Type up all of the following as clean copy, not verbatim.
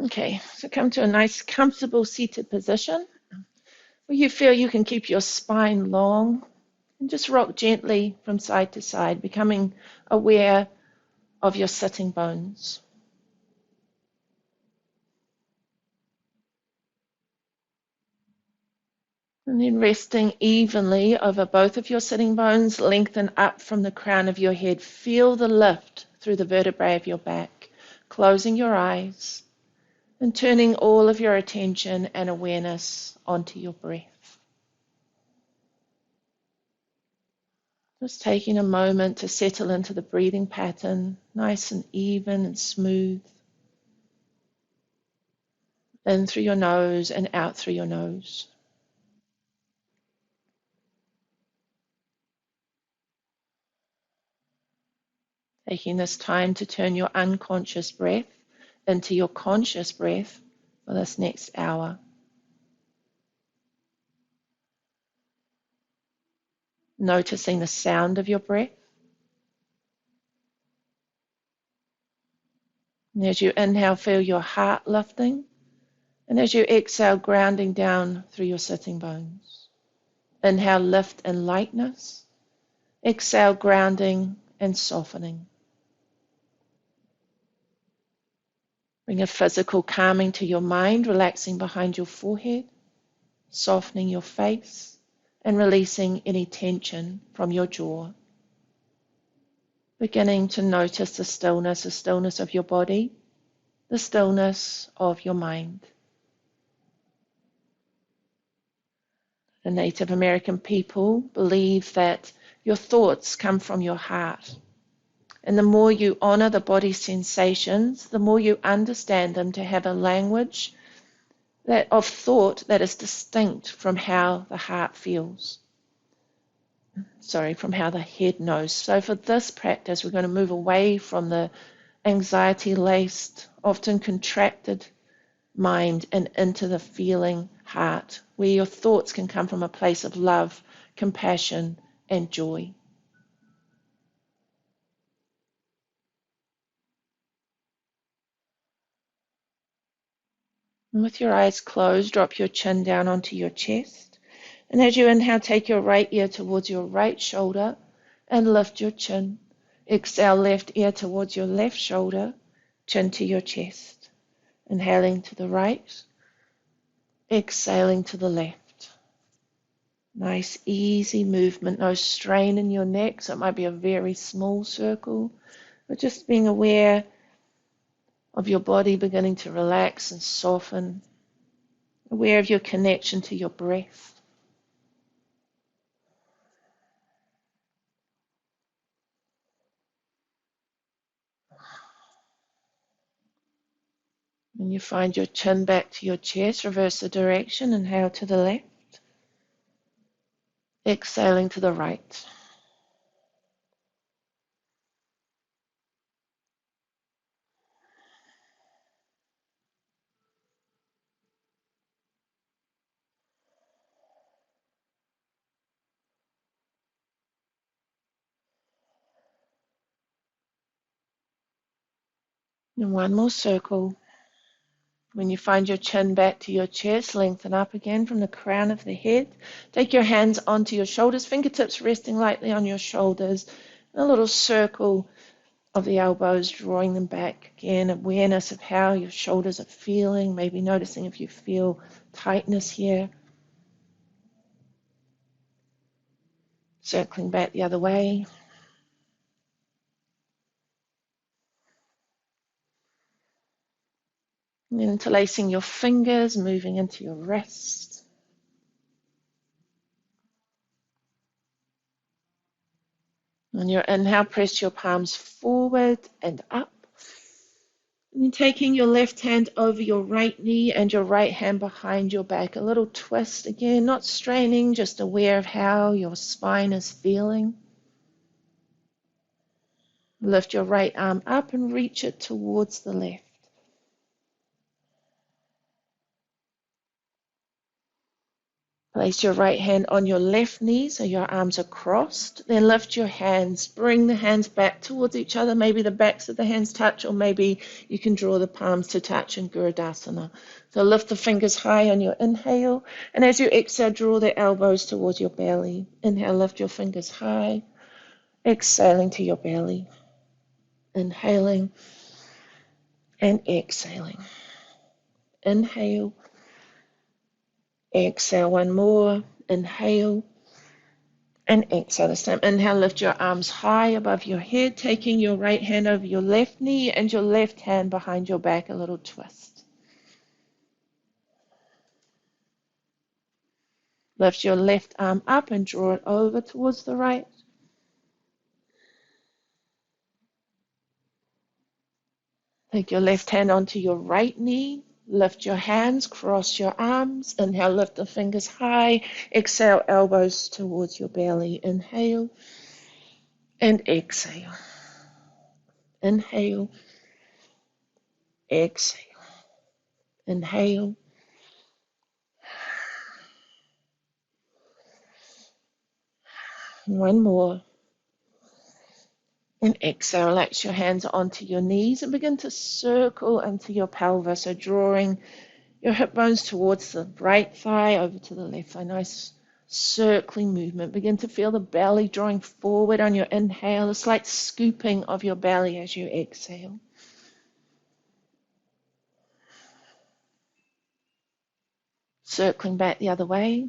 Okay, so come to a nice, comfortable seated position where you feel you can keep your spine long and just rock gently from side to side, becoming aware of your sitting bones. And then resting evenly over both of your sitting bones, lengthen up from the crown of your head. Feel the lift through the vertebrae of your back, closing your eyes and turning all of your attention and awareness onto your breath. Just taking a moment to settle into the breathing pattern, nice and even and smooth. In through your nose and out through your nose. Taking this time to turn your unconscious breath into your conscious breath for this next hour. Noticing the sound of your breath. And as you inhale, feel your heart lifting. And as you exhale, grounding down through your sitting bones. Inhale, lift and lightness. Exhale, grounding and softening. Bring a physical calming to your mind, relaxing behind your forehead, softening your face, and releasing any tension from your jaw. Beginning to notice the stillness of your body, the stillness of your mind. The Native American people believe that your thoughts come from your heart. And the more you honor the body's sensations, the more you understand them to have a language of thought that is distinct from how the heart feels. From how the head knows. So for this practice, we're going to move away from the anxiety-laced, often contracted mind and into the feeling heart, where your thoughts can come from a place of love, compassion, and joy. And with your eyes closed, drop your chin down onto your chest. And as you inhale, take your right ear towards your right shoulder and lift your chin. Exhale, left ear towards your left shoulder, chin to your chest. Inhaling to the right, exhaling to the left. Nice, easy movement, no strain in your neck, so it might be a very small circle, but just being aware of your body beginning to relax and soften, aware of your connection to your breath. When you find your chin back to your chest, reverse the direction, inhale to the left, exhaling to the right. And one more circle. When you find your chin back to your chest, lengthen up again from the crown of the head. Take your hands onto your shoulders, fingertips resting lightly on your shoulders. A little circle of the elbows, drawing them back. Again, awareness of how your shoulders are feeling, maybe noticing if you feel tightness here. Circling back the other way. And then interlacing your fingers, moving into your wrist. On your inhale, press your palms forward and up. And then taking your left hand over your right knee and your right hand behind your back. A little twist again, not straining, just aware of how your spine is feeling. Lift your right arm up and reach it towards the left. Place your right hand on your left knee so your arms are crossed. Then lift your hands. Bring the hands back towards each other. Maybe the backs of the hands touch, or maybe you can draw the palms to touch in Gurudasana. So lift the fingers high on your inhale. And as you exhale, draw the elbows towards your belly. Inhale, lift your fingers high. Exhaling to your belly. Inhaling and exhaling. Inhale. Exhale one more. Inhale. And exhale this time. Inhale, lift your arms high above your head, taking your right hand over your left knee and your left hand behind your back, a little twist. Lift your left arm up and draw it over towards the right. Take your left hand onto your right knee. Lift your hands, cross your arms. Inhale, lift the fingers high. Exhale, elbows towards your belly. Inhale and exhale. Inhale, exhale. Inhale. One more. And exhale, relax your hands onto your knees and begin to circle into your pelvis. So drawing your hip bones towards the right thigh, over to the left thigh. Nice circling movement. Begin to feel the belly drawing forward on your inhale, a slight scooping of your belly as you exhale. Circling back the other way.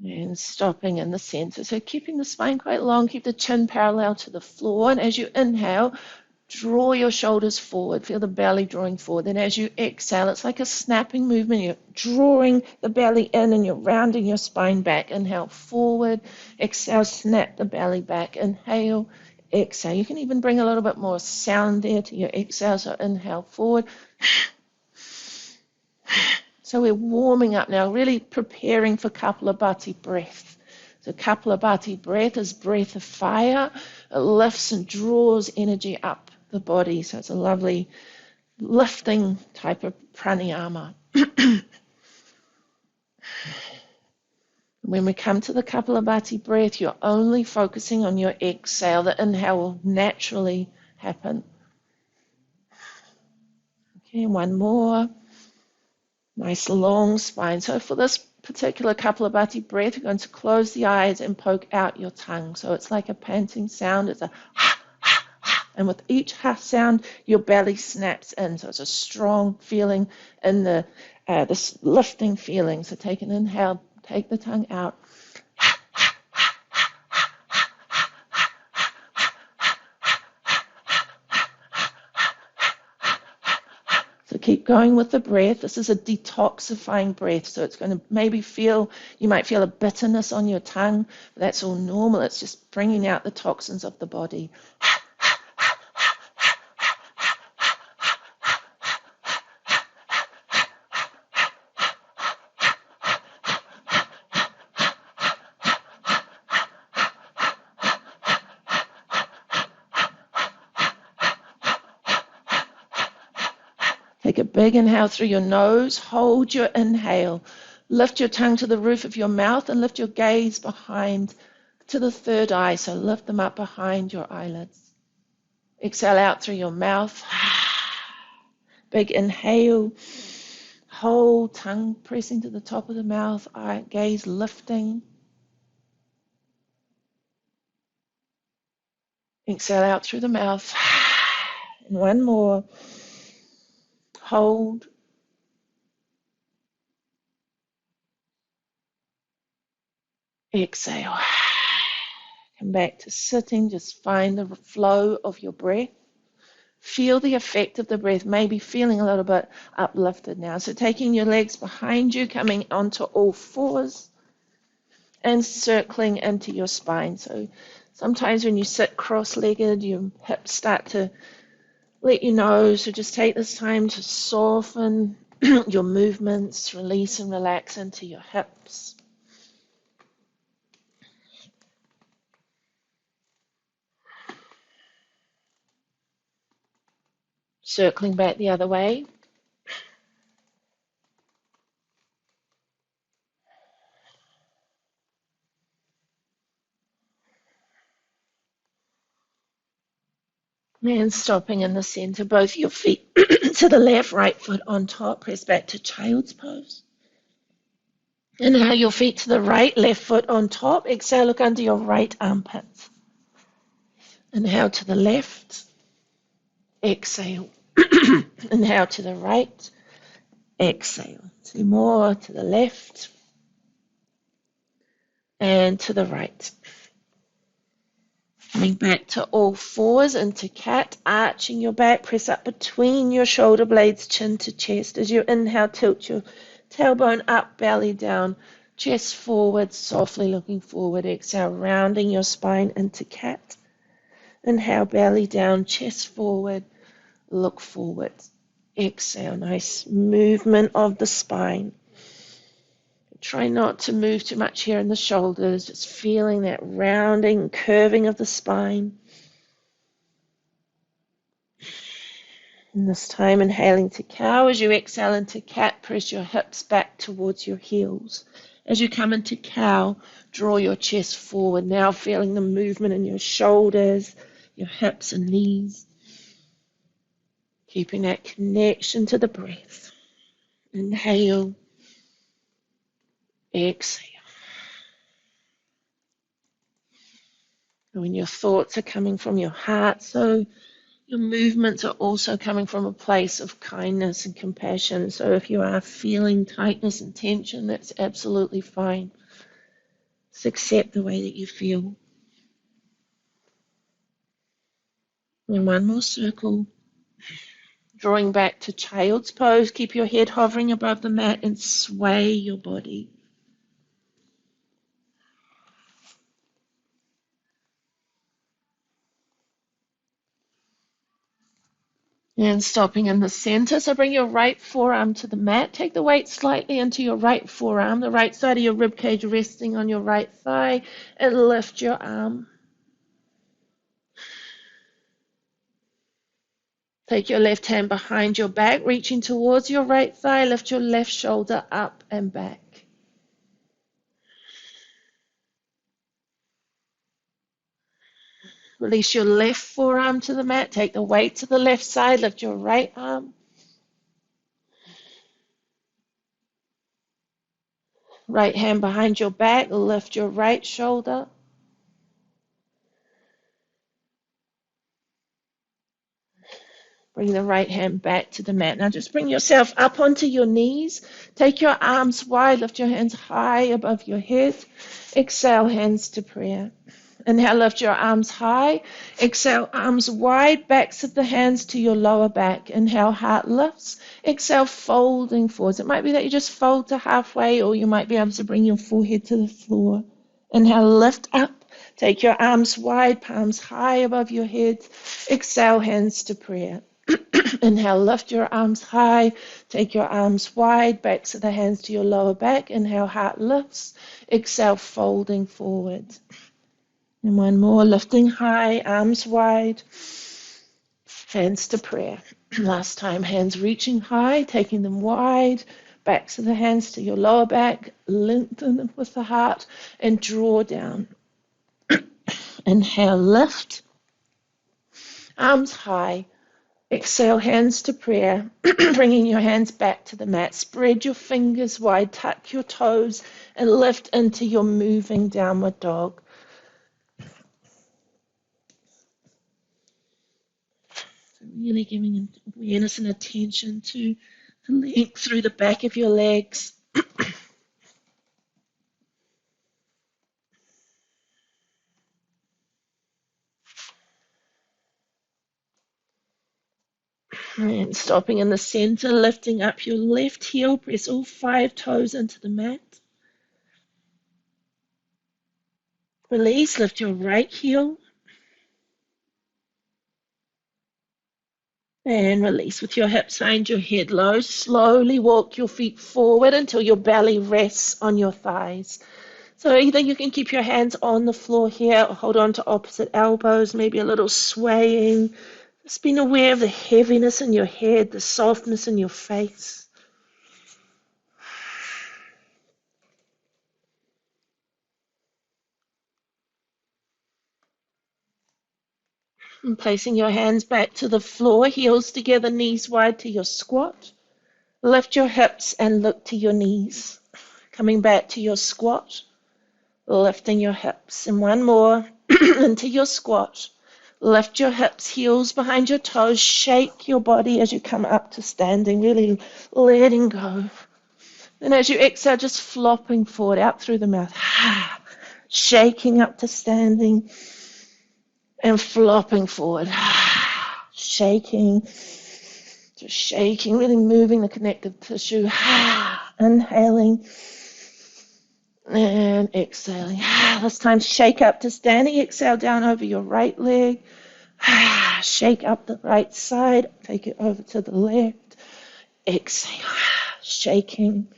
And stopping in the center. So keeping the spine quite long, keep the chin parallel to the floor. And as you inhale, draw your shoulders forward. Feel the belly drawing forward. Then as you exhale, it's like a snapping movement. You're drawing the belly in and you're rounding your spine back. Inhale, forward. Exhale, snap the belly back. Inhale, exhale. You can even bring a little bit more sound there to your exhale. So inhale, forward. So we're warming up now, really preparing for Kapalabhati breath. So Kapalabhati breath is breath of fire. It lifts and draws energy up the body. So it's a lovely lifting type of pranayama. When we come to the Kapalabhati breath, you're only focusing on your exhale. The inhale will naturally happen. Okay, one more. Nice long spine. So for this particular Kapalabhati breath, you're going to close the eyes and poke out your tongue. So it's like a panting sound. It's a ha, ha, ha. And with each ha sound, your belly snaps in. So it's a strong feeling in this lifting feeling. So take an inhale, take the tongue out. So keep going with the breath. This is a detoxifying breath. So it's going to maybe you might feel a bitterness on your tongue. But that's all normal. It's just bringing out the toxins of the body. Take a big inhale through your nose. Hold your inhale. Lift your tongue to the roof of your mouth and lift your gaze behind to the third eye. So lift them up behind your eyelids. Exhale out through your mouth. Big inhale. Hold, tongue pressing to the top of the mouth. Gaze lifting. Exhale out through the mouth. And one more. Hold. Exhale. Come back to sitting. Just find the flow of your breath. Feel the effect of the breath, maybe feeling a little bit uplifted now. So taking your legs behind you, coming onto all fours and circling into your spine. So sometimes when you sit cross-legged, your hips start to let you know. So just take this time to soften your movements, release and relax into your hips. Circling back the other way. And stopping in the center, both your feet to the left, right foot on top, press back to child's pose. Inhale your feet to the right, left foot on top. Exhale, look under your right armpit. Inhale to the left, exhale. Inhale to the right, exhale. 2 more to the left and to the right. Coming back to all fours into cat, arching your back, press up between your shoulder blades, chin to chest. As you inhale, tilt your tailbone up, belly down, chest forward, softly looking forward. Exhale, rounding your spine into cat. Inhale, belly down, chest forward, look forward. Exhale, nice movement of the spine. Try not to move too much here in the shoulders, just feeling that rounding, curving of the spine. And this time, inhaling to cow. As you exhale into cat, press your hips back towards your heels. As you come into cow, draw your chest forward. Now feeling the movement in your shoulders, your hips and knees. Keeping that connection to the breath. Inhale. Exhale. When your thoughts are coming from your heart, so your movements are also coming from a place of kindness and compassion. So if you are feeling tightness and tension, that's absolutely fine. Just accept the way that you feel. And one more circle. Drawing back to child's pose. Keep your head hovering above the mat and sway your body. And stopping in the center. So bring your right forearm to the mat. Take the weight slightly into your right forearm, the right side of your rib cage resting on your right thigh, and lift your arm. Take your left hand behind your back, reaching towards your right thigh. Lift your left shoulder up and back. Release your left forearm to the mat. Take the weight to the left side. Lift your right arm. Right hand behind your back. Lift your right shoulder. Bring the right hand back to the mat. Now just bring yourself up onto your knees. Take your arms wide. Lift your hands high above your head. Exhale, hands to prayer. Inhale, lift your arms high. Exhale, arms wide, backs of the hands to your lower back. Inhale, heart lifts. Exhale, folding forwards. It might be that you just fold to halfway, or you might be able to bring your forehead to the floor. Inhale, lift up. Take your arms wide, palms high above your head. Exhale, hands to prayer. Inhale, lift your arms high. Take your arms wide, backs of the hands to your lower back. Inhale, heart lifts. Exhale, folding forward. And one more, lifting high, arms wide, hands to prayer. Last time, hands reaching high, taking them wide, backs of the hands to your lower back, lengthen with the heart, and draw down. Inhale, lift, arms high. Exhale, hands to prayer, bringing your hands back to the mat. Spread your fingers wide, tuck your toes, and lift into your moving downward dog. Really giving awareness and attention to the length through the back of your legs. And stopping in the center, lifting up your left heel, press all 5 toes into the mat. Release, lift your right heel. And release with your hips, find your head low. Slowly walk your feet forward until your belly rests on your thighs. So either you can keep your hands on the floor here or hold on to opposite elbows, maybe a little swaying Just being aware of the heaviness in your head, the softness in your face. And placing your hands back to the floor, heels together, knees wide to your squat. Lift your hips and look to your knees. Coming back to your squat, lifting your hips. And one more, into your squat. Lift your hips, heels behind your toes. Shake your body as you come up to standing, really letting go. And as you exhale, just flopping forward out through the mouth. Shaking up to standing and flopping forward. Shaking, just shaking, really moving the connective tissue. Inhaling and exhaling. This time, shake up to standing. Exhale down over your right leg. Shake up the right side. Take it over to the left. Exhale. Shaking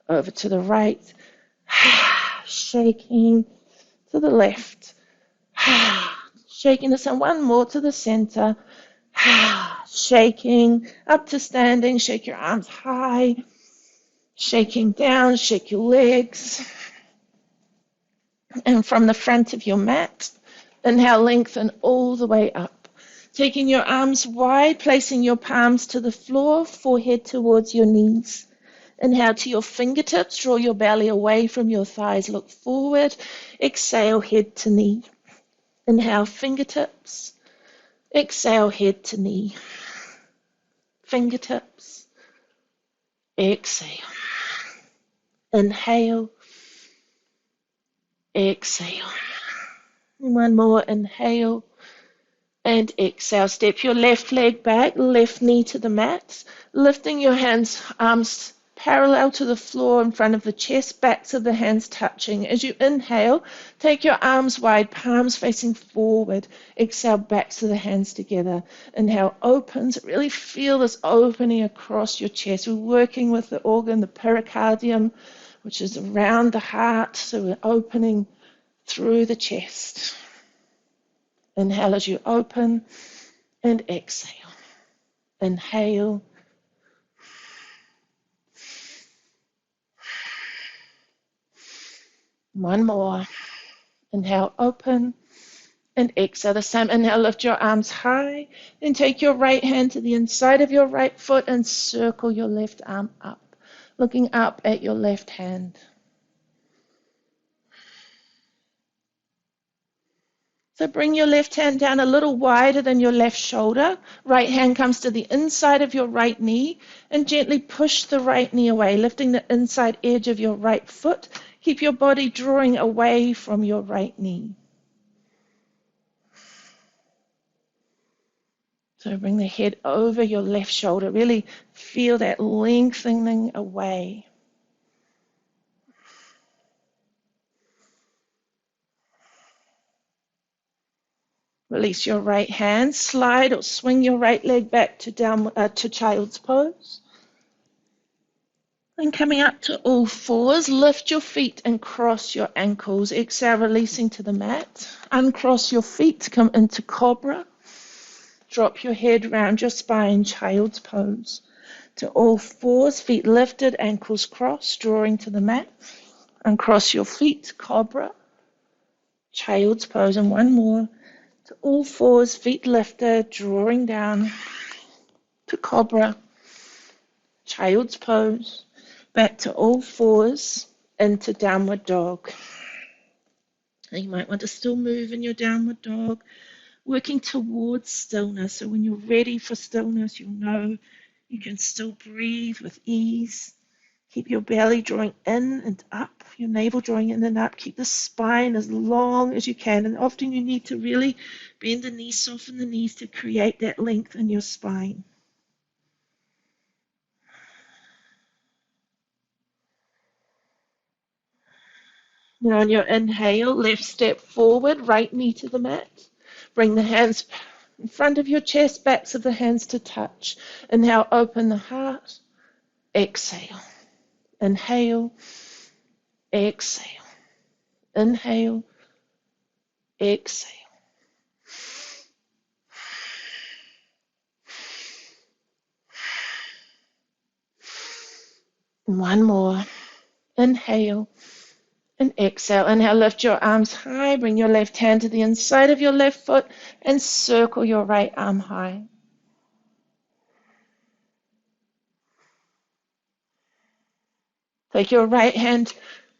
over to the right. Shaking to the left. Shaking the sun. One more to the center. Shaking up to standing. Shake your arms high. Shaking down. Shake your legs. And from the front of your mat, inhale, lengthen all the way up. Taking your arms wide, placing your palms to the floor, forehead towards your knees. Inhale to your fingertips, draw your belly away from your thighs, look forward. Exhale, head to knee. Inhale, fingertips. Exhale, head to knee. Fingertips. Exhale. Inhale. Exhale. One more, inhale and exhale. Step your left leg back, left knee to the mat, lifting your hands, arms parallel to the floor in front of the chest, backs of the hands touching. As you inhale, take your arms wide, palms facing forward. Exhale, backs of the hands together. Inhale, opens. Really feel this opening across your chest. We're working with the organ, the pericardium, which is around the heart. So we're opening through the chest. Inhale as you open and exhale. Inhale. One more. Inhale, open and exhale. The same. Inhale, lift your arms high. Then take your right hand to the inside of your right foot and circle your left arm up, looking up at your left hand. So bring your left hand down a little wider than your left shoulder. Right hand comes to the inside of your right knee and gently push the right knee away, lifting the inside edge of your right foot. Keep your body drawing away from your right knee. So bring the head over your left shoulder. Really feel that lengthening away. Release your right hand, slide or swing your right leg back to child's pose. And coming up to all fours, lift your feet and cross your ankles. Exhale, releasing to the mat. Uncross your feet, come into cobra. Drop your head round your spine, child's pose. To all fours, feet lifted, ankles crossed, drawing to the mat. Uncross your feet, cobra. Child's pose, and one more. To all fours, feet lifted, drawing down to cobra, child's pose, back to all fours, into downward dog. And you might want to still move in your downward dog, working towards stillness. So when you're ready for stillness, you'll know you can still breathe with ease. Keep your belly drawing in and up, your navel drawing in and up. Keep the spine as long as you can. And often you need to really bend the knees, soften the knees to create that length in your spine. Now on your inhale, left step forward, right knee to the mat. Bring the hands in front of your chest, backs of the hands to touch. Inhale, open the heart. Exhale. Inhale. Exhale. Inhale. Exhale. One more. Inhale and exhale. Inhale, lift your arms high. Bring your left hand to the inside of your left foot and circle your right arm high. Take your right hand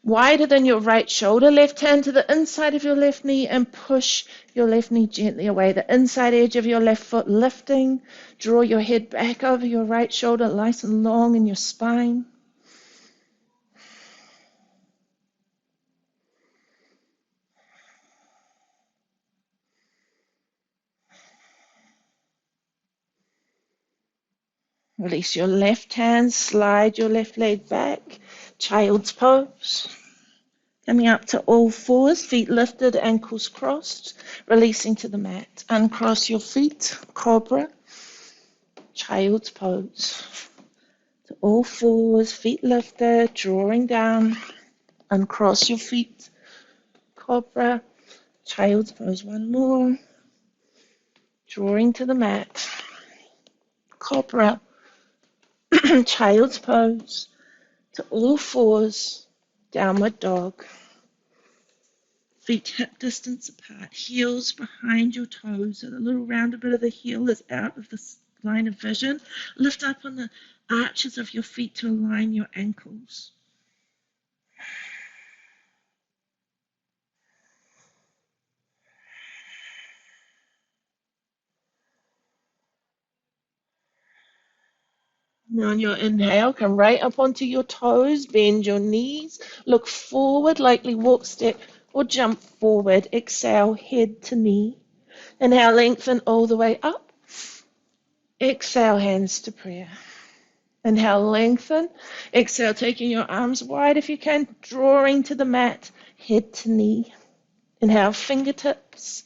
wider than your right shoulder, left hand to the inside of your left knee, and push your left knee gently away. The inside edge of your left foot lifting. Draw your head back over your right shoulder, nice and long in your spine. Release your left hand, slide your left leg back, child's pose. Coming up to all fours, feet lifted, ankles crossed, releasing to the mat. Uncross your feet, cobra, child's pose. To all fours, feet lifted, drawing down, uncross your feet, cobra, child's pose. One more, drawing to the mat, cobra, child's pose. To all fours, downward dog. Feet hip distance apart, heels behind your toes, so the little rounded bit of the heel is out of the line of vision. Lift up on the arches of your feet to align your ankles. Now on your inhale, come right up onto your toes, bend your knees, look forward, likely walk, step, or jump forward. Exhale, head to knee. Inhale, lengthen all the way up. Exhale, hands to prayer. Inhale, lengthen. Exhale, taking your arms wide if you can, drawing to the mat, head to knee. Inhale, fingertips.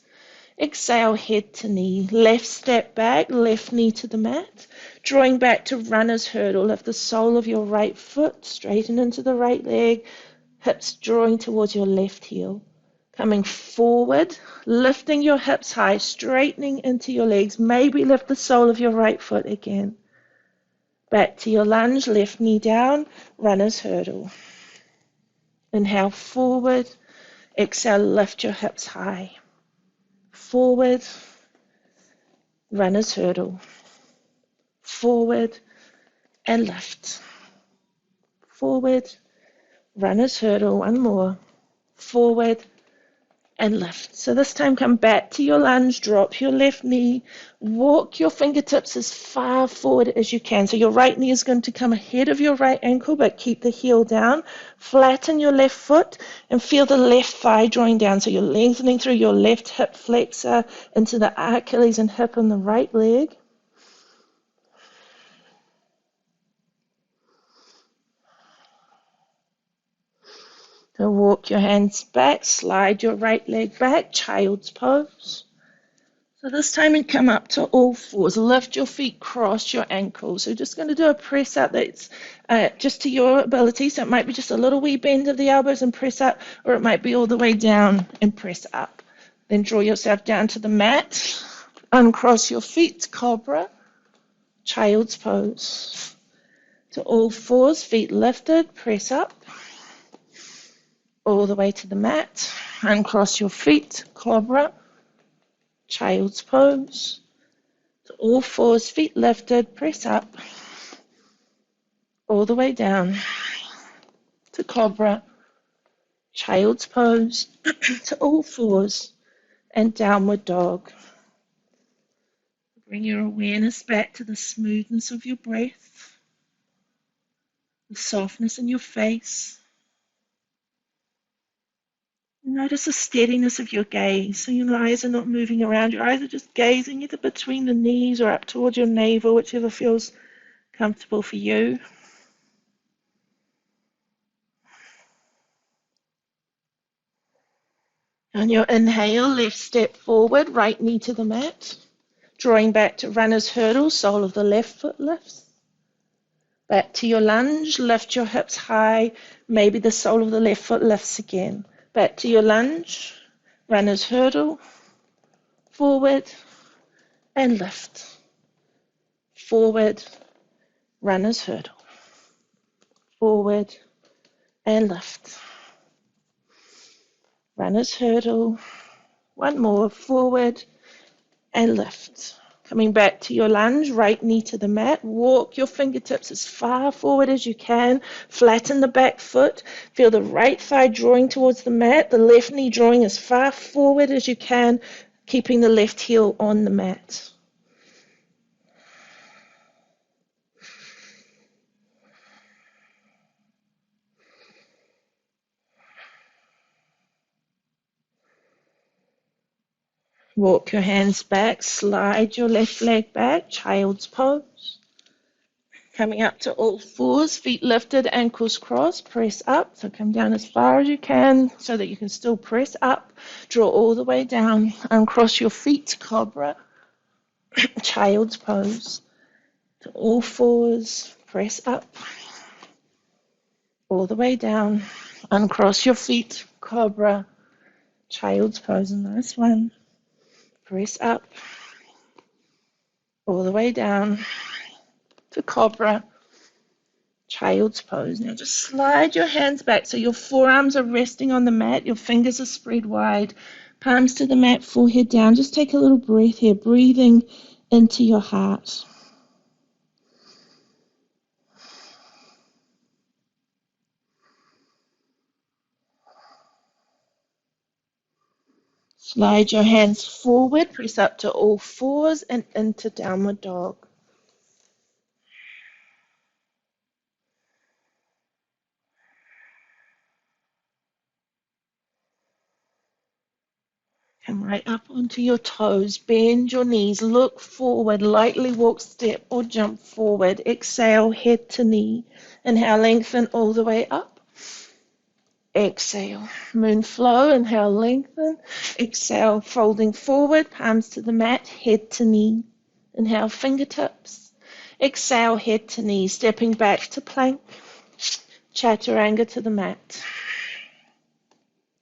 Exhale, head to knee. Left step back, left knee to the mat. Drawing back to runner's hurdle. Lift the sole of your right foot, straighten into the right leg. Hips drawing towards your left heel. Coming forward, lifting your hips high, straightening into your legs. Maybe lift the sole of your right foot again. Back to your lunge, left knee down, runner's hurdle. Inhale, forward. Exhale, lift your hips high. Forward, runner's hurdle. Forward and lift. Forward, runner's hurdle. One more. Forward and lift. So this time come back to your lunge, drop your left knee, walk your fingertips as far forward as you can. So your right knee is going to come ahead of your right ankle, but keep the heel down. Flatten your left foot and feel the left thigh drawing down. So you're lengthening through your left hip flexor into the Achilles and hip on the right leg. So walk your hands back, slide your right leg back, child's pose. So this time you come up to all fours, lift your feet, cross your ankles. So just going to do a press up that's just to your ability. So it might be just a little wee bend of the elbows and press up, or it might be all the way down and press up. Then draw yourself down to the mat, uncross your feet, cobra, child's pose. To all fours, feet lifted, press up. All the way to the mat, uncross your feet, cobra, child's pose. To all fours, feet lifted, press up. All the way down to cobra, child's pose. To all fours and downward dog. Bring your awareness back to the smoothness of your breath, the softness in your face. Notice the steadiness of your gaze. So your eyes are not moving around. Your eyes are just gazing either between the knees or up towards your navel, whichever feels comfortable for you. On your inhale, left step forward, right knee to the mat. Drawing back to runner's hurdle, sole of the left foot lifts. Back to your lunge, lift your hips high. Maybe the sole of the left foot lifts again. Back to your lunge, runner's hurdle, forward and lift. Forward, runner's hurdle. forward, and lift. Runner's hurdle. One more, forward and lift. Coming back to your lunge, right knee to the mat. Walk your fingertips as far forward as you can. Flatten the back foot. Feel the right thigh drawing towards the mat. The left knee drawing as far forward as you can, keeping the left heel on the mat. Walk your hands back. Slide your left leg back. Child's pose. Coming up to all fours, feet lifted, ankles crossed, press up. So come down as far as you can so that you can still press up. Draw all the way down, uncross your feet, cobra, child's pose. To all fours, press up, all the way down, uncross your feet, cobra, child's pose. Nice one. Press up, all the way down to cobra, child's pose. Now just slide your hands back so your forearms are resting on the mat, your fingers are spread wide, palms to the mat, forehead down. Just take a little breath here, breathing into your heart. Slide your hands forward, press up to all fours and into downward dog. Come right up onto your toes, bend your knees, look forward, lightly walk, step or jump forward. Exhale, head to knee. Inhale, lengthen all the way up. Exhale, moon flow, inhale, lengthen. Exhale, folding forward, palms to the mat, head to knee. Inhale, fingertips. Exhale, head to knee, stepping back to plank. Chaturanga to the mat.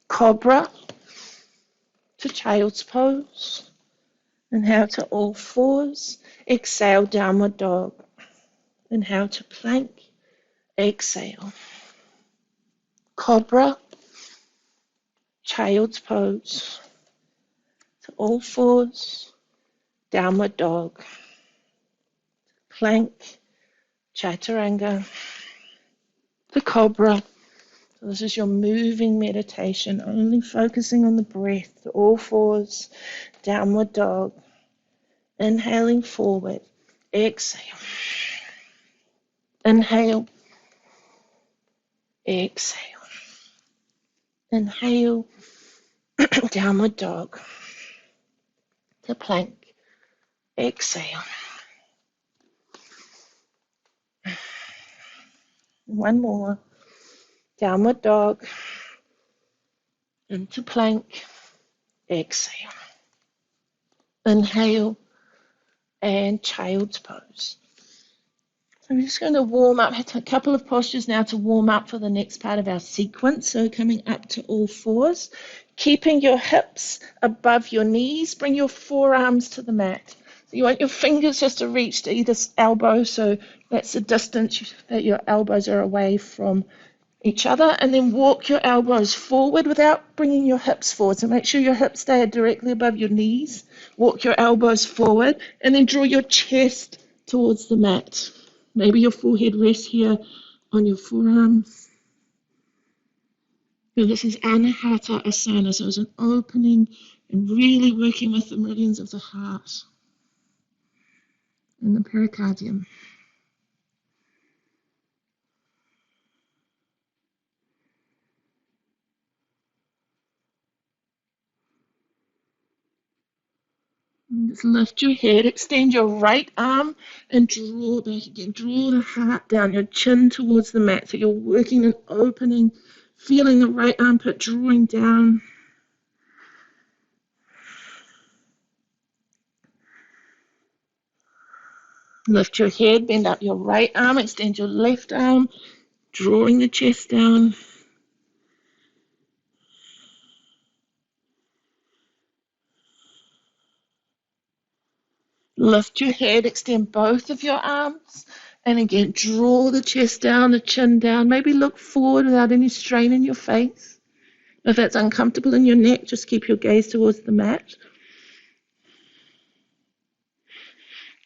Cobra to child's pose. Inhale to all fours. Exhale, downward dog. Inhale to plank. Exhale. Cobra, child's pose. To all fours. Downward dog. Plank. Chaturanga. The cobra. So this is your moving meditation, only focusing on the breath. To all fours. Downward dog. Inhaling forward. Exhale. Inhale. Exhale. Inhale. Downward dog. To plank. Exhale. One more. Downward dog. Into plank. Exhale. Inhale. And child's pose. So we're just going to warm up, a couple of postures now to warm up for the next part of our sequence. So coming up to all fours, keeping your hips above your knees, bring your forearms to the mat. So you want your fingers just to reach to either elbow, so that's the distance that your elbows are away from each other, and then walk your elbows forward without bringing your hips forward. So make sure your hips stay directly above your knees. Walk your elbows forward, and then draw your chest towards the mat. Maybe your forehead rests here on your forearms. So this is Anahata Asana, so it's an opening and really working with the meridians of the heart and the pericardium. And just lift your head, extend your right arm and draw back again. Draw the heart down, your chin towards the mat. So you're working an opening, feeling the right armpit drawing down. Lift your head, bend up your right arm, extend your left arm, drawing the chest down. Lift your head, extend both of your arms, And again, draw the chest down, the chin down. Maybe look forward without any strain in your face. If that's uncomfortable in your neck, just keep your gaze towards the mat.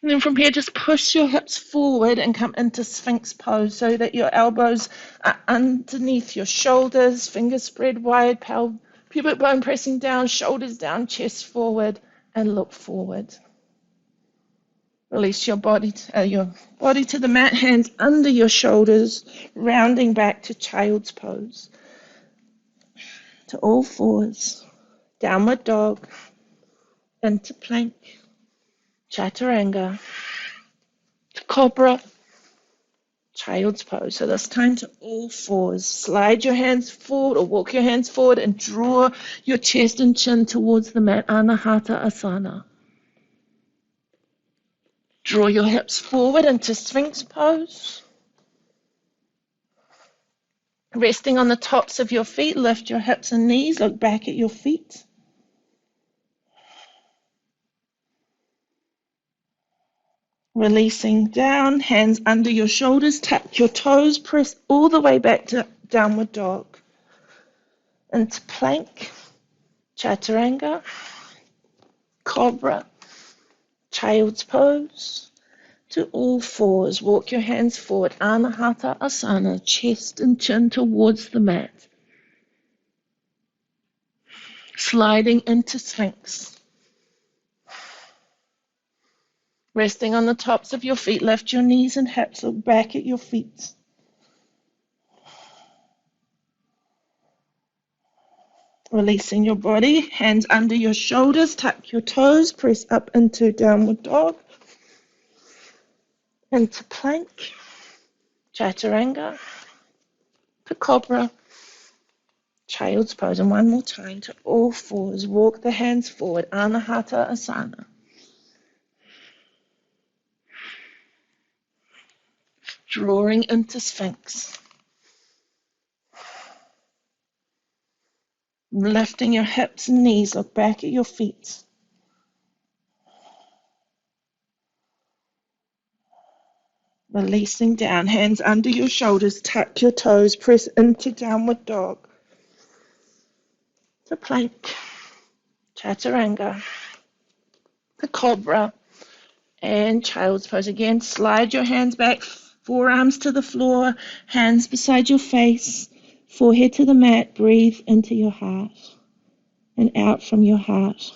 And then from here, just push your hips forward and come into Sphinx Pose so that your elbows are underneath your shoulders, fingers spread wide, pubic bone pressing down, shoulders down, chest forward, and look forward. Release your body to the mat, hands under your shoulders, rounding back to Child's Pose. To all fours, Downward Dog, into Plank, Chaturanga, to Cobra, Child's Pose. So this time to all fours. Slide your hands forward or walk your hands forward and draw your chest and chin towards the mat, Anahata Asana. Draw your hips forward into Sphinx Pose. Resting on the tops of your feet, lift your hips and knees, look back at your feet. Releasing down, hands under your shoulders, tap your toes, press all the way back to Downward Dog. Into Plank, Chaturanga, Cobra, Child's Pose. To all fours, walk your hands forward, Anahata Asana, chest and chin towards the mat. Sliding into Sphinx. Resting on the tops of your feet, lift your knees and hips, look back at your feet. Releasing your body, hands under your shoulders, tuck your toes, press up into Downward Dog, into Plank, Chaturanga, to Cobra, Child's Pose. And one more time to all fours, walk the hands forward, Anahata Asana. Drawing into Sphinx. Lifting your hips and knees, look back at your feet. Releasing down, hands under your shoulders, tuck your toes, press into Downward Dog. To Plank, Chaturanga, the Cobra, and Child's Pose. Again, slide your hands back, forearms to the floor, hands beside your face, forehead to the mat. Breathe into your heart and out from your heart.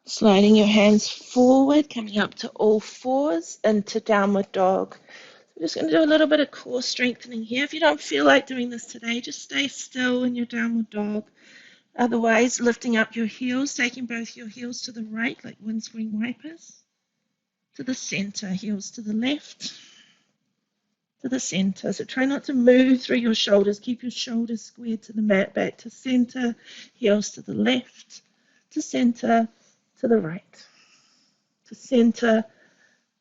Sliding your hands forward, coming up to all fours, into Downward Dog. We're just going to do a little bit of core strengthening here. If you don't feel like doing this today, just stay still in your Downward Dog. Otherwise, lifting up your heels, taking both your heels to the right, like windscreen wipers, to the center, heels to the left, to the center. So try not to move through your shoulders. Keep your shoulders squared to the mat, back to center, heels to the left, to center, to the right, to center,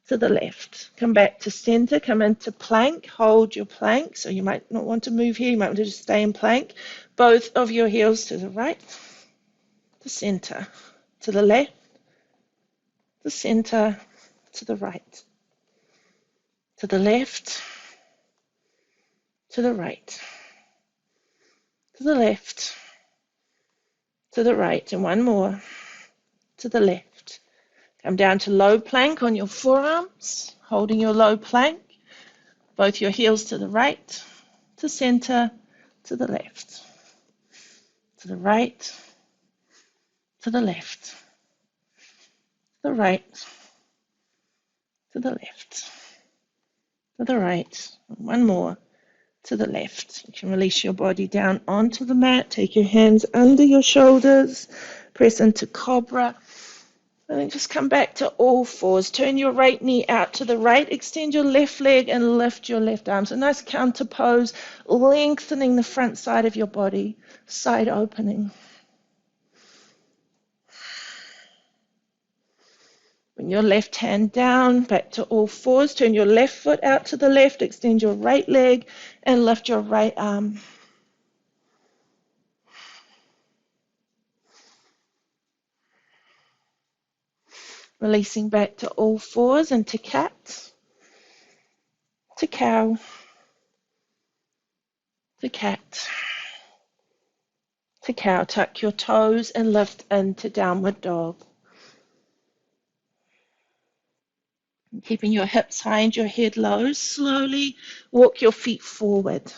to the left. Come back to center, come into plank, hold your plank. So you might not want to move here, you might want to just stay in plank. Both of your heels to the right, to center, to the left, to center, to the right, to the left, to the right, to the left, to the right, and one more, to the left. Come down to low plank on your forearms, holding your low plank, both your heels to the right, to center, to the left, to the right, to the left, to the right, to the left, to the right, one more, to the left. You can release your body down onto the mat, take your hands under your shoulders, press into Cobra, and then just come back to all fours. Turn your right knee out to the right, extend your left leg and lift your left arm. So nice counter pose, lengthening the front side of your body, side opening. Bring your left hand down, back to all fours. Turn your left foot out to the left. Extend your right leg and lift your right arm. Releasing back to all fours into cat, to cow, to cat, to cow. Tuck your toes and lift into downward dog. Keeping your hips high and your head low, slowly walk your feet forward.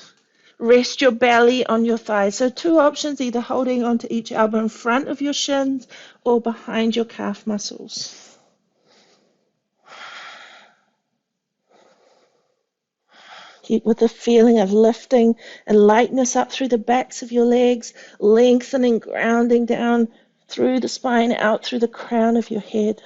Rest your belly on your thighs. So 2 options, either holding onto each elbow in front of your shins or behind your calf muscles. Keep with the feeling of lifting and lightness up through the backs of your legs, lengthening, grounding down through the spine, out through the crown of your head.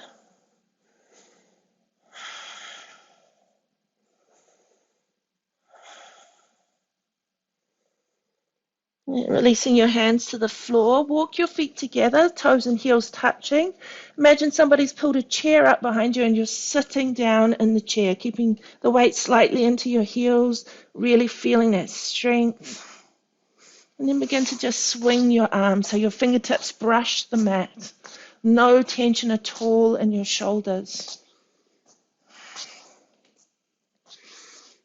Releasing your hands to the floor. Walk your feet together, toes and heels touching. Imagine somebody's pulled a chair up behind you and you're sitting down in the chair, keeping the weight slightly into your heels, really feeling that strength. And then begin to just swing your arms so your fingertips brush the mat. No tension at all in your shoulders.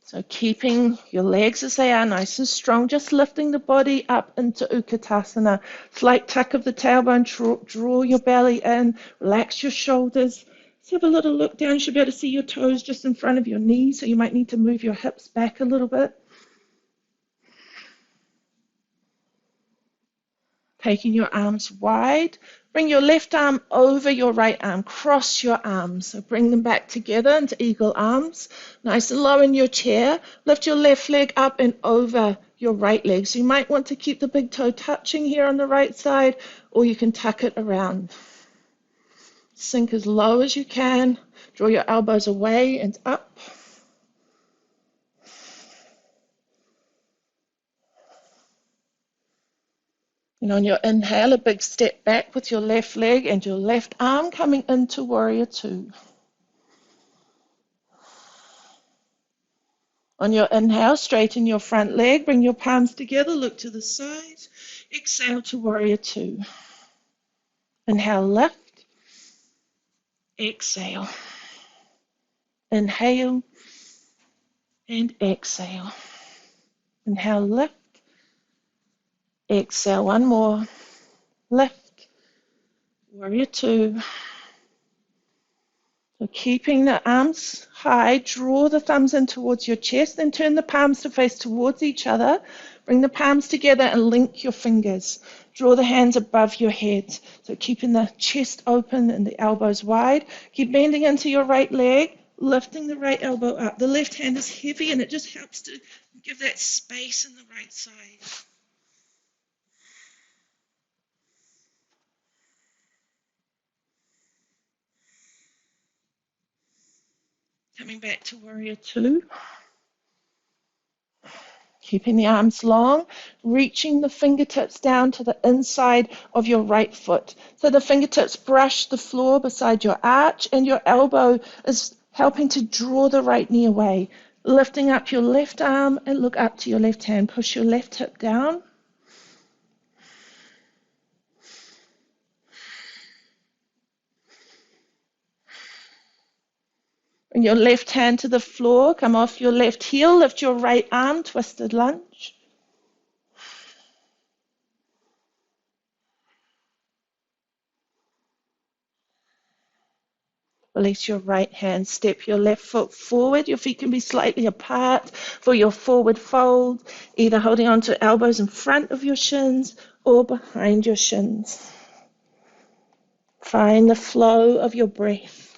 So keeping your legs as they are, nice and strong, just lifting the body up into Utkatasana. Slight tuck of the tailbone, draw your belly in, relax your shoulders. Let's have a little look down. You should be able to see your toes just in front of your knees, so you might need to move your hips back a little bit. Taking your arms wide, bring your left arm over your right arm, cross your arms. So bring them back together into eagle arms. Nice and low in your chair. Lift your left leg up and over your right leg. So you might want to keep the big toe touching here on the right side, or you can tuck it around. Sink as low as you can. Draw your elbows away and up. And on your inhale, a big step back with your left leg and your left arm coming into Warrior Two. On your inhale, straighten your front leg, bring your palms together, look to the side. Exhale to Warrior Two. Inhale, lift. Exhale. Inhale and exhale. Inhale, lift. Exhale, one more. Lift. Warrior Two. So keeping the arms high, draw the thumbs in towards your chest, then turn the palms to face towards each other. Bring the palms together and link your fingers. Draw the hands above your head. So keeping the chest open and the elbows wide. Keep bending into your right leg, lifting the right elbow up. The left hand is heavy and it just helps to give that space in the right side. Coming back to Warrior Two. Keeping the arms long, reaching the fingertips down to the inside of your right foot. So the fingertips brush the floor beside your arch and your elbow is helping to draw the right knee away. Lifting up your left arm and look up to your left hand. Push your left hip down. Bring your left hand to the floor, come off your left heel, lift your right arm, twisted lunge. Release your right hand, step your left foot forward. Your feet can be slightly apart for your forward fold, either holding on to elbows in front of your shins or behind your shins. Find the flow of your breath.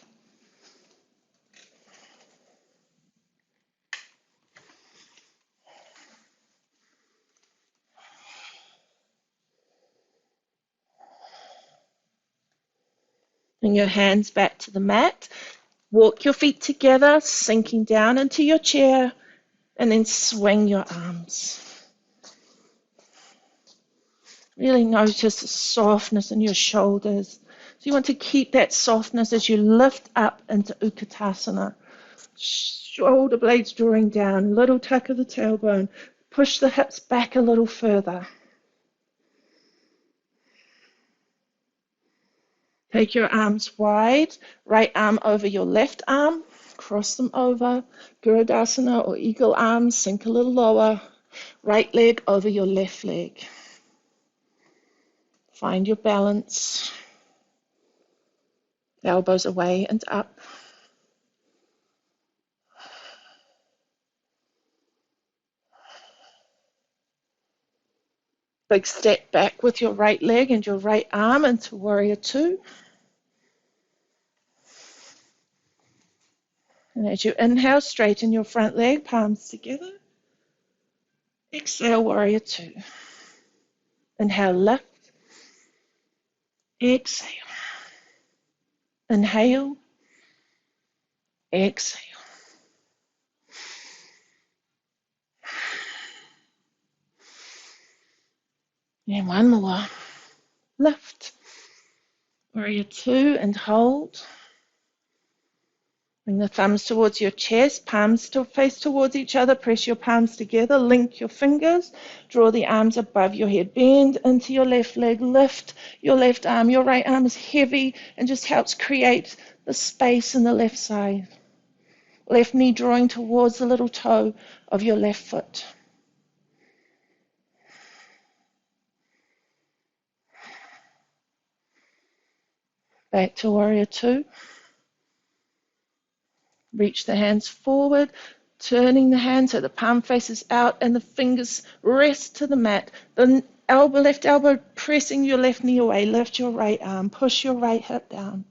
Bring your hands back to the mat. Walk your feet together, sinking down into your chair, and then swing your arms. Really notice the softness in your shoulders. you want to keep that softness as you lift up into Utkatasana. Shoulder blades drawing down, little tuck of the tailbone. Push the hips back a little further. Take your arms wide, right arm over your left arm, cross them over, Gurudasana or eagle arms, sink a little lower, right leg over your left leg. Find your balance, elbows away and up. Big step back with your right leg and your right arm into Warrior Two. And as you inhale, straighten your front leg, palms together. Exhale, Warrior Two. Inhale, lift. Exhale. Inhale. Exhale. And one more. Lift. Warrior Two and hold. Bring the thumbs towards your chest, palms to face towards each other. Press your palms together, link your fingers, draw the arms above your head. Bend into your left leg, lift your left arm. Your right arm is heavy and just helps create the space in the left side. Left knee drawing towards the little toe of your left foot. Back to Warrior Two. Reach the hands forward, turning the hand so the palm faces out and the fingers rest to the mat. The left elbow pressing your left knee away. Lift your right arm. Push your right hip down.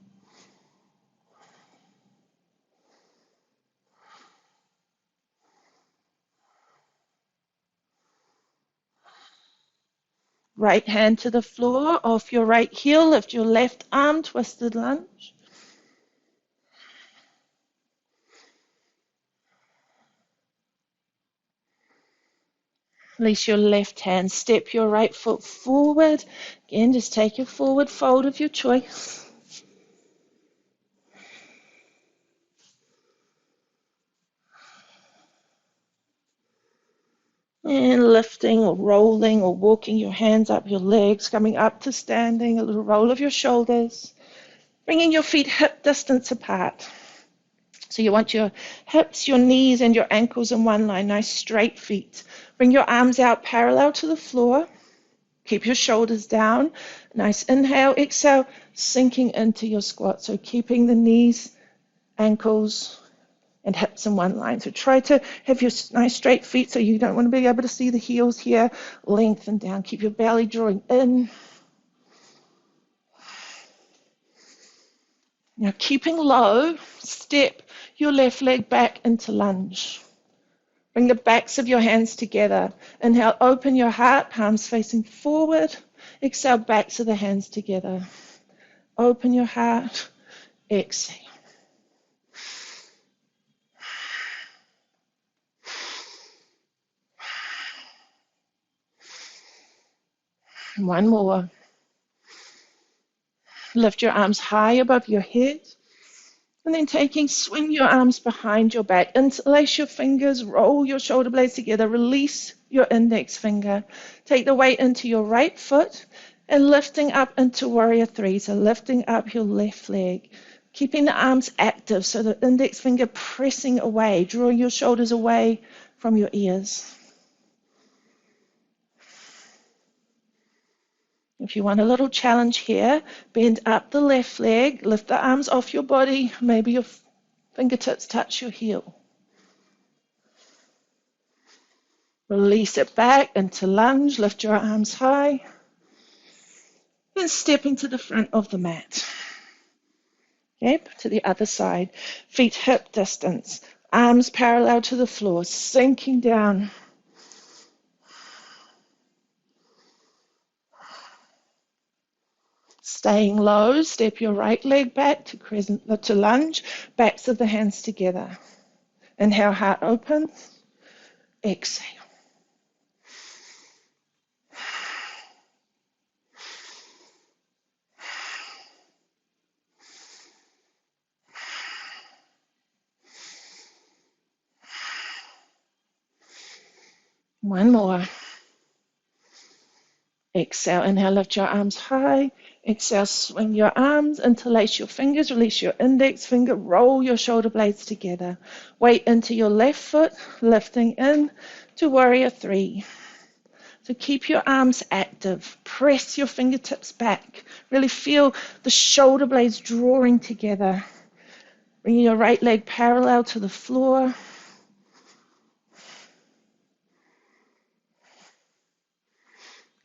Right hand to the floor, off your right heel. Lift your left arm, twisted lunge. Release your left hand. Step your right foot forward. Again, just take your forward fold of your choice. And lifting or rolling or walking your hands up your legs, coming up to standing, a little roll of your shoulders. Bringing your feet hip distance apart. So you want your hips, your knees, and your ankles in one line, nice straight feet. Bring your arms out parallel to the floor. Keep your shoulders down. Nice inhale, exhale, sinking into your squat. So keeping the knees, ankles, and hips in one line. So try to have your nice straight feet so you don't want to be able to see the heels here. Lengthen down. Keep your belly drawing in. Now keeping low, step your left leg back into lunge. Bring the backs of your hands together. Inhale, open your heart, palms facing forward. Exhale, backs of the hands together. Open your heart. Exhale. One more. Lift your arms high above your head. And then swing your arms behind your back. Interlace your fingers, roll your shoulder blades together, release your index finger. Take the weight into your right foot and lifting up into Warrior Three. So lifting up your left leg. Keeping the arms active, so the index finger pressing away, drawing your shoulders away from your ears. If you want a little challenge here, bend up the left leg, lift the arms off your body, maybe your fingertips touch your heel. Release it back into lunge, lift your arms high, then stepping to the front of the mat. Okay, to the other side, feet hip distance, arms parallel to the floor, sinking down. Staying low, step your right leg back to lunge, backs of the hands together. Inhale, heart opens. Exhale. One more. Exhale, inhale, lift your arms high. Exhale, swing your arms, interlace your fingers, release your index finger, roll your shoulder blades together. Weight into your left foot, lifting in to warrior three. So keep your arms active. Press your fingertips back. Really feel the shoulder blades drawing together. Bring your right leg parallel to the floor.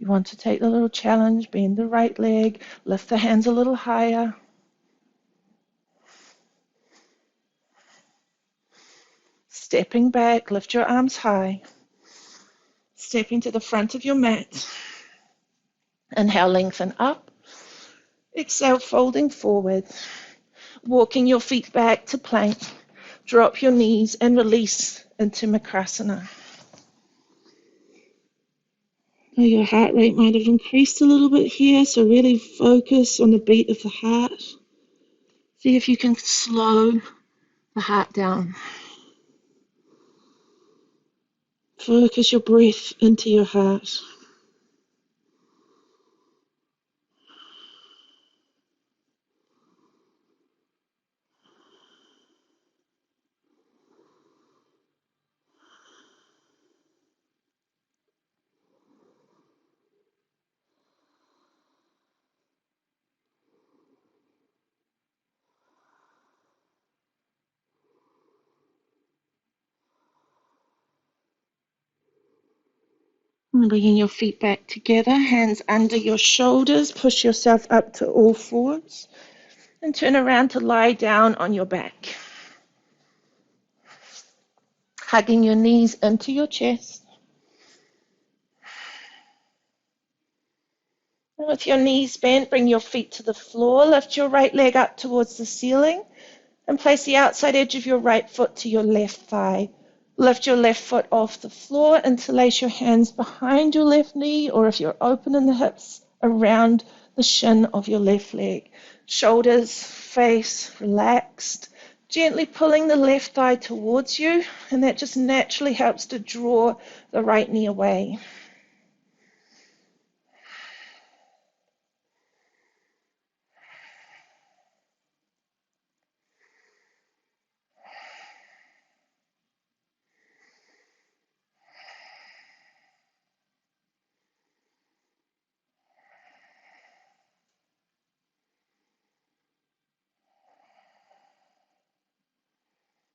You want to take the little challenge, bend the right leg, lift the hands a little higher. Stepping back, lift your arms high. Stepping to the front of your mat. Inhale, lengthen up. Exhale, folding forward. Walking your feet back to plank. Drop your knees and release into Makrasana. Your heart rate might have increased a little bit here, so really focus on the beat of the heart. See if you can slow the heart down. Focus your breath into your heart. And bringing your feet back together, hands under your shoulders, push yourself up to all fours, and turn around to lie down on your back. Hugging your knees into your chest. And with your knees bent, bring your feet to the floor, lift your right leg up towards the ceiling, and place the outside edge of your right foot to your left thigh. Lift your left foot off the floor, interlace your hands behind your left knee, or if you're open in the hips, around the shin of your left leg. Shoulders, face relaxed, gently pulling the left thigh towards you, and that just naturally helps to draw the right knee away.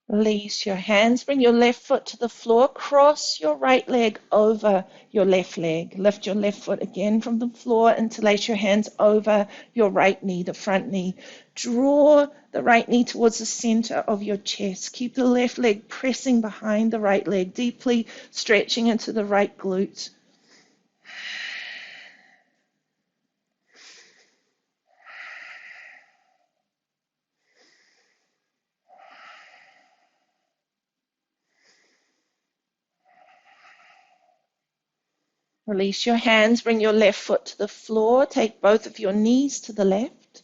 Release your hands. Bring your left foot to the floor. Cross your right leg over your left leg. Lift your left foot again from the floor. Interlace your hands over your right knee, the front knee. Draw the right knee towards the center of your chest. Keep the left leg pressing behind the right leg, deeply stretching into the right glute. Release your hands. Bring your left foot to the floor. Take both of your knees to the left.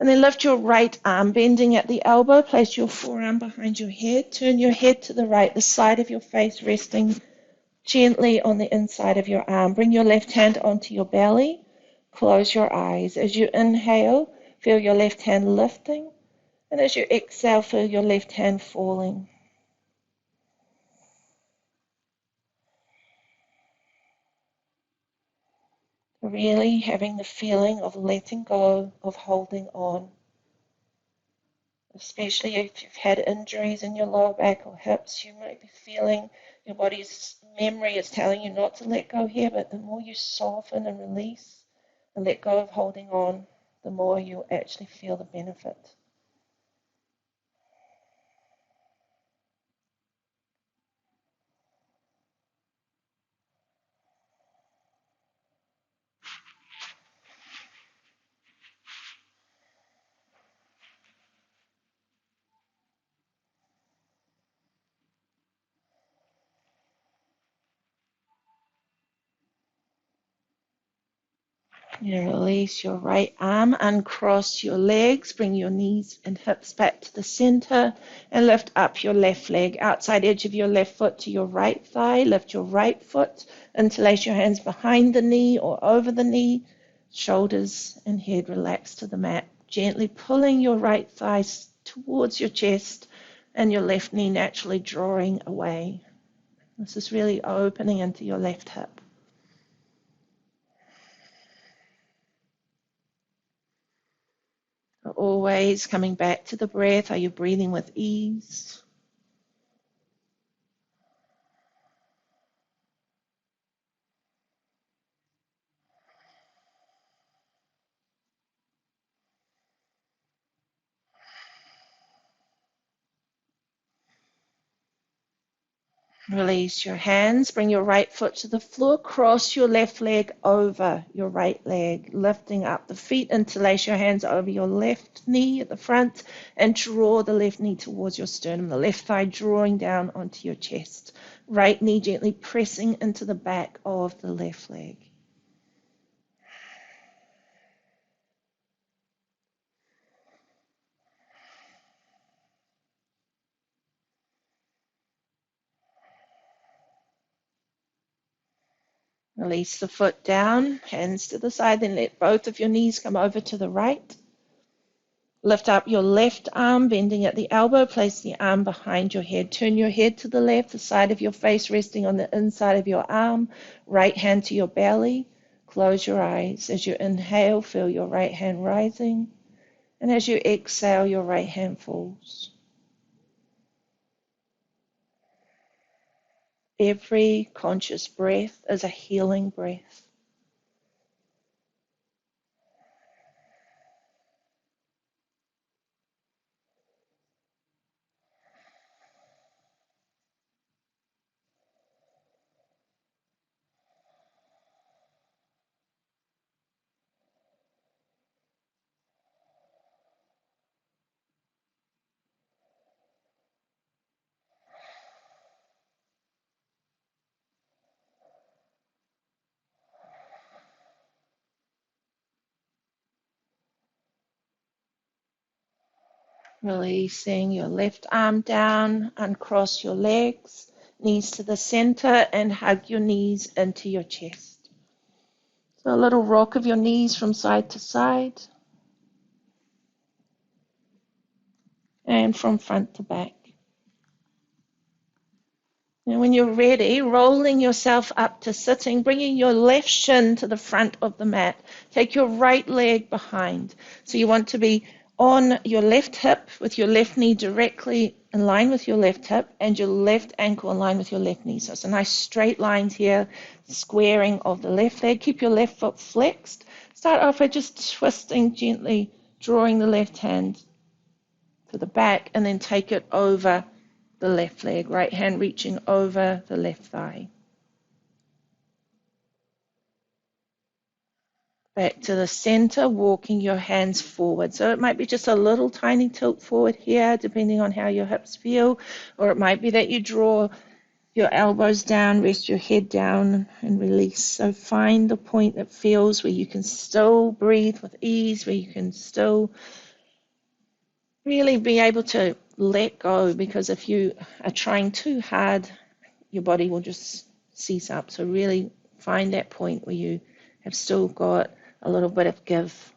And then lift your right arm, bending at the elbow. Place your forearm behind your head. Turn your head to the right, the side of your face resting gently on the inside of your arm. Bring your left hand onto your belly. Close your eyes. As you inhale, feel your left hand lifting. And as you exhale, feel your left hand falling. Really having the feeling of letting go, of holding on. Especially if you've had injuries in your lower back or hips, you might be feeling your body's memory is telling you not to let go here, but the more you soften and release and let go of holding on, the more you'll actually feel the benefit. You release your right arm, uncross your legs, bring your knees and hips back to the center, and lift up your left leg, outside edge of your left foot to your right thigh. Lift your right foot, interlace your hands behind the knee or over the knee. Shoulders and head relax to the mat, gently pulling your right thigh towards your chest and your left knee naturally drawing away. This is really opening into your left hip. Always coming back to the breath. Are you breathing with ease? Release your hands. Bring your right foot to the floor. Cross your left leg over your right leg, lifting up the feet. Interlace your hands over your left knee at the front and draw the left knee towards your sternum. The left thigh drawing down onto your chest. Right knee gently pressing into the back of the left leg. Release the foot down, hands to the side, then let both of your knees come over to the right. Lift up your left arm, bending at the elbow. Place the arm behind your head. Turn your head to the left, the side of your face resting on the inside of your arm. Right hand to your belly. Close your eyes. As you inhale, feel your right hand rising. And as you exhale, your right hand falls. Every conscious breath is a healing breath. Releasing your left arm down, uncross your legs, knees to the center, and hug your knees into your chest. So a little rock of your knees from side to side and from front to back. And when you're ready, rolling yourself up to sitting, bringing your left shin to the front of the mat. Take your right leg behind. So you want to be on your left hip with your left knee directly in line with your left hip and your left ankle in line with your left knee. So it's a nice straight lines here, squaring of the left leg. Keep your left foot flexed. Start off by just twisting gently, drawing the left hand to the back, and then take it over the left leg, right hand reaching over the left thigh. Back to the center, walking your hands forward. So it might be just a little tiny tilt forward here, depending on how your hips feel, or it might be that you draw your elbows down, rest your head down, and release. So find the point that feels where you can still breathe with ease, where you can still really be able to let go, because if you are trying too hard, your body will just seize up. So really find that point where you have still got a little bit of give.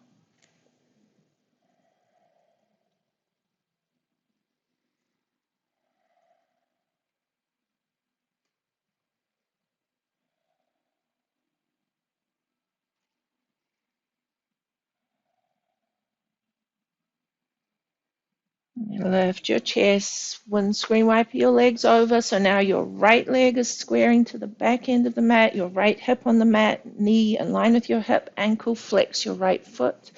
Lift your chest, windscreen wipe your legs over. So now your right leg is squaring to the back end of the mat, your right hip on the mat, knee in line with your hip, ankle flex your right foot.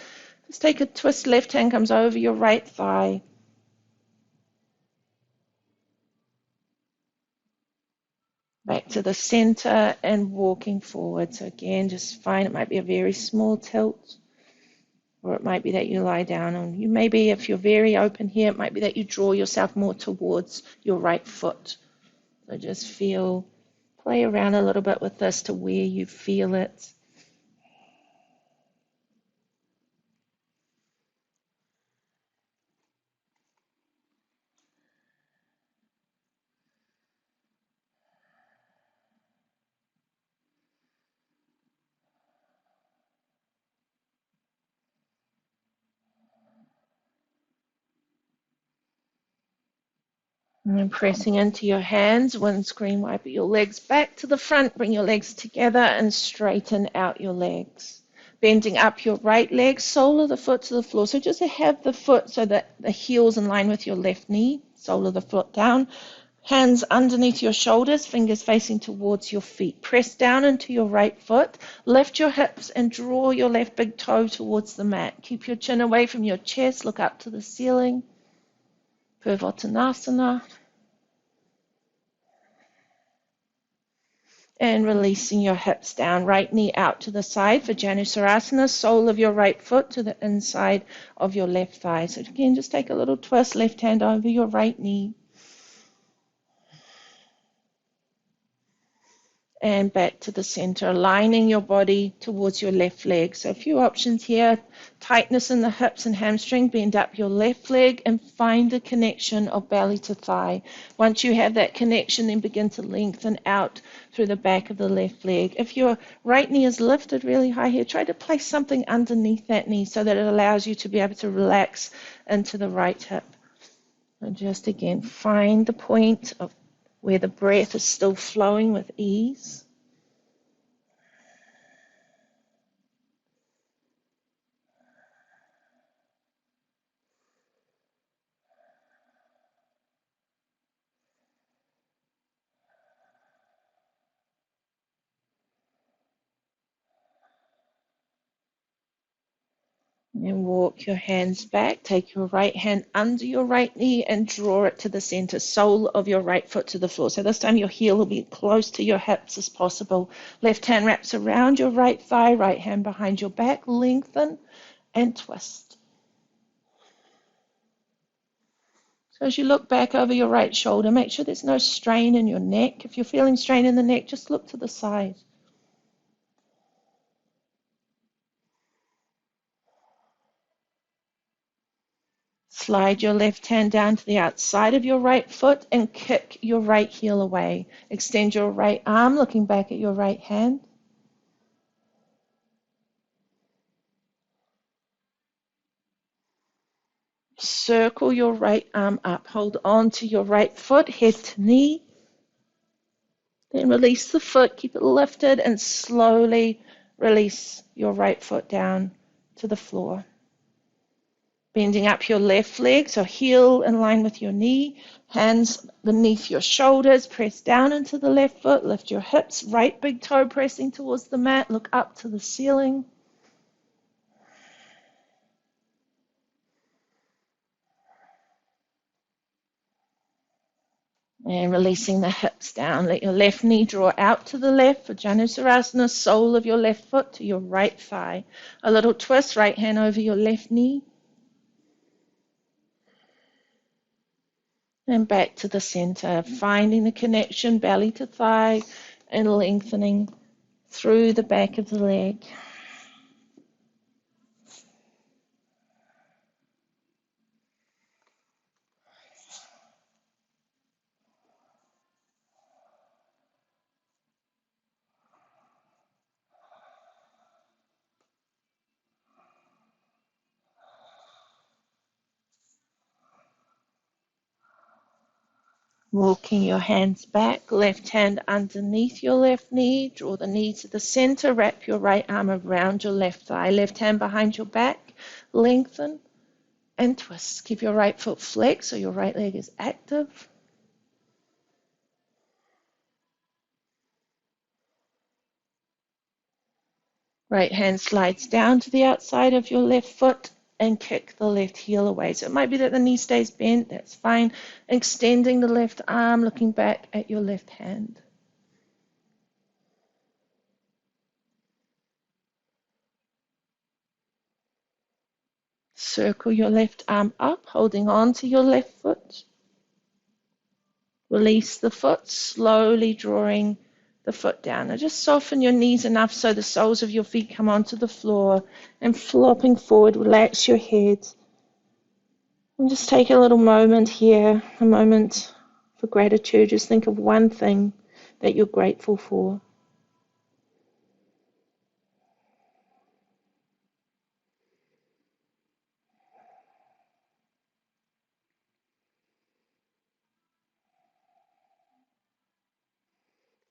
Just take a twist, left hand comes over your right thigh. Back to the center and walking forward. So again, just find it might be a very small tilt, or it might be that you lie down, and you maybe, if you're very open here, it might be that you draw yourself more towards your right foot. So just play around a little bit with this to where you feel it. And then pressing into your hands, windscreen wiper your legs back to the front, bring your legs together and straighten out your legs. Bending up your right leg, sole of the foot to the floor. So just have the foot so that the heel's in line with your left knee, sole of the foot down. Hands underneath your shoulders, fingers facing towards your feet. Press down into your right foot, lift your hips and draw your left big toe towards the mat. Keep your chin away from your chest, look up to the ceiling. Purvottanasana. And releasing your hips down, right knee out to the side for Janusarasana, sole of your right foot to the inside of your left thigh. So again, just take a little twist, left hand over your right knee. And back to the center, aligning your body towards your left leg. So a few options here. Tightness in the hips and hamstring, bend up your left leg and find the connection of belly to thigh. Once you have that connection, then begin to lengthen out through the back of the left leg. If your right knee is lifted really high here, try to place something underneath that knee so that it allows you to be able to relax into the right hip. And just again, find the point of where the breath is still flowing with ease. And walk your hands back. Take your right hand under your right knee and draw it to the center, sole of your right foot to the floor. So this time your heel will be close to your hips as possible. Left hand wraps around your right thigh, right hand behind your back. Lengthen and twist. So as you look back over your right shoulder, make sure there's no strain in your neck. If you're feeling strain in the neck, just look to the side. Slide your left hand down to the outside of your right foot and kick your right heel away. Extend your right arm, looking back at your right hand. Circle your right arm up. Hold on to your right foot, head to knee. Then release the foot, keep it lifted, and slowly release your right foot down to the floor. Bending up your left leg, so heel in line with your knee, hands beneath your shoulders, press down into the left foot, lift your hips, right big toe pressing towards the mat, look up to the ceiling. And releasing the hips down. Let your left knee draw out to the left for Janusarasana, sole of your left foot to your right thigh. A little twist, right hand over your left knee. And back to the center, finding the connection, belly to thigh, and lengthening through the back of the leg. Walking your hands back, left hand underneath your left knee, draw the knee to the center, wrap your right arm around your left thigh, left hand behind your back, lengthen and twist. Keep your right foot flexed so your right leg is active. Right hand slides down to the outside of your left foot and kick the left heel away. So it might be that the knee stays bent, that's fine. Extending the left arm, looking back at your left hand. Circle your left arm up, holding on to your left foot. Release the foot, slowly drawing the foot down. Now just soften your knees enough so the soles of your feet come onto the floor, and flopping forward, relax your head. And just take a little moment here, a moment for gratitude. Just think of one thing that you're grateful for.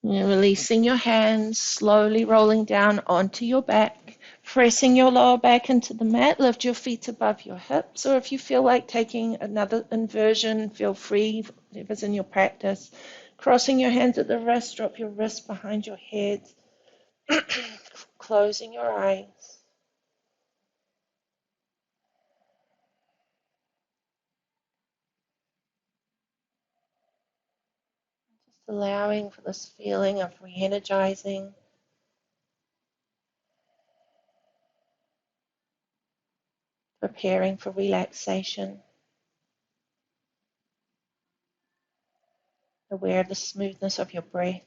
You're releasing your hands, slowly rolling down onto your back, pressing your lower back into the mat. Lift your feet above your hips, or if you feel like taking another inversion, feel free, whatever's in your practice. Crossing your hands at the wrist, drop your wrist behind your head, closing your eyes. Just allowing for this feeling of re-energizing, preparing for relaxation, aware of the smoothness of your breath,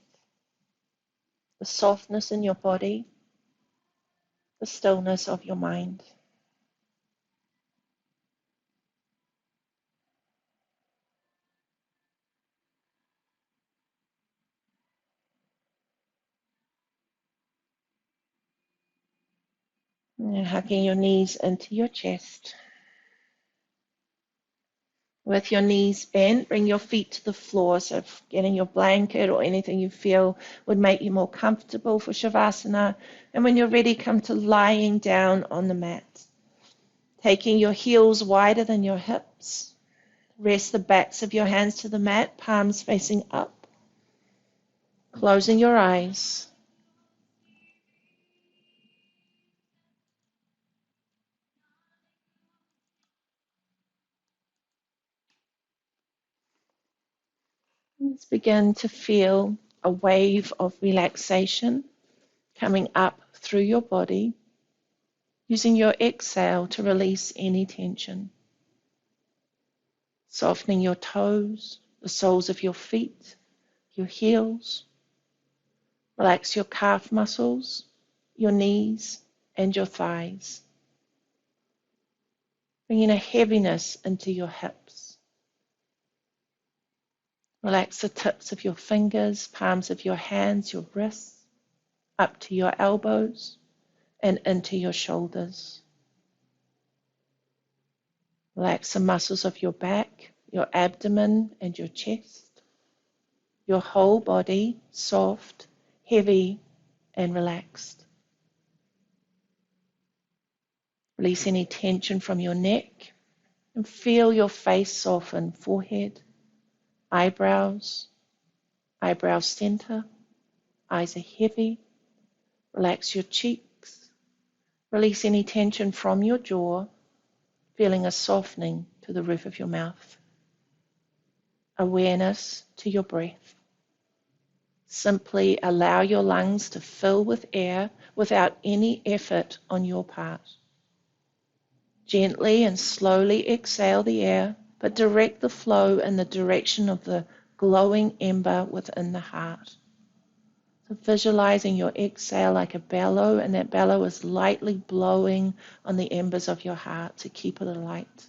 the softness in your body, the stillness of your mind. And hugging your knees into your chest. With your knees bent, bring your feet to the floor. So getting your blanket or anything you feel would make you more comfortable for Shavasana. And when you're ready, come to lying down on the mat. Taking your heels wider than your hips. Rest the backs of your hands to the mat, palms facing up. Closing your eyes. Let's begin to feel a wave of relaxation coming up through your body, using your exhale to release any tension. Softening your toes, the soles of your feet, your heels. Relax your calf muscles, your knees, and your thighs. Bringing a heaviness into your hips. Relax the tips of your fingers, palms of your hands, your wrists, up to your elbows and into your shoulders. Relax the muscles of your back, your abdomen, and your chest. Your whole body soft, heavy, and relaxed. Release any tension from your neck and feel your face soften, forehead, eyebrows, eyebrow center, eyes are heavy. Relax your cheeks. Release any tension from your jaw, feeling a softening to the roof of your mouth. Awareness to your breath. Simply allow your lungs to fill with air without any effort on your part. Gently and slowly exhale the air, but direct the flow in the direction of the glowing ember within the heart. So visualizing your exhale like a bellow, and that bellow is lightly blowing on the embers of your heart to keep it alight.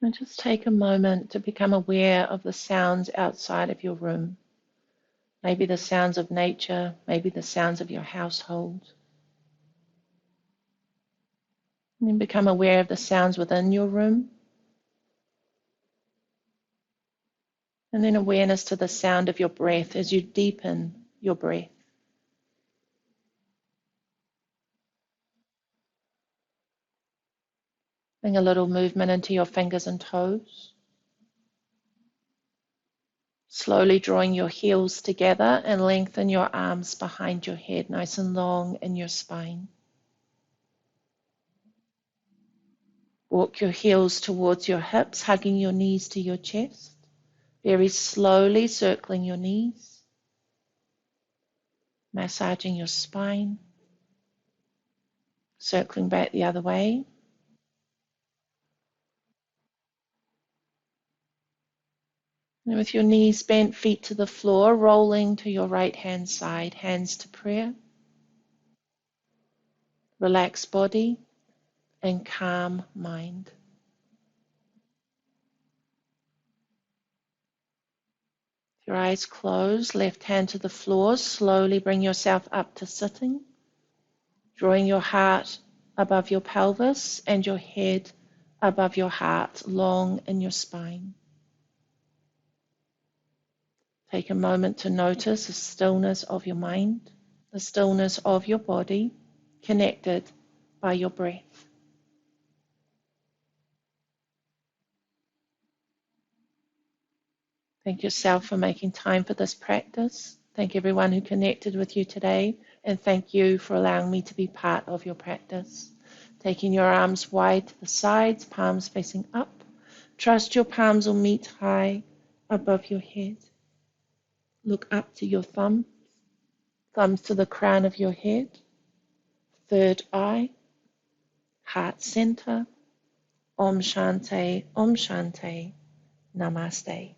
And just take a moment to become aware of the sounds outside of your room. Maybe the sounds of nature, maybe the sounds of your household. And then become aware of the sounds within your room. And then awareness to the sound of your breath as you deepen your breath. Bring a little movement into your fingers and toes. Slowly drawing your heels together and lengthen your arms behind your head, nice and long in your spine. Walk your heels towards your hips, hugging your knees to your chest. Very slowly circling your knees. Massaging your spine. Circling back the other way. And with your knees bent, feet to the floor, rolling to your right hand side, hands to prayer. Relaxed body and calm mind. Your eyes closed, left hand to the floor, slowly bring yourself up to sitting, drawing your heart above your pelvis and your head above your heart, long in your spine. Take a moment to notice the stillness of your mind, the stillness of your body, connected by your breath. Thank yourself for making time for this practice. Thank everyone who connected with you today, and thank you for allowing me to be part of your practice. Taking your arms wide to the sides, palms facing up. Trust your palms will meet high above your head. Look up to your thumbs to the crown of your head, third eye, heart center. Om Shanti, Namaste.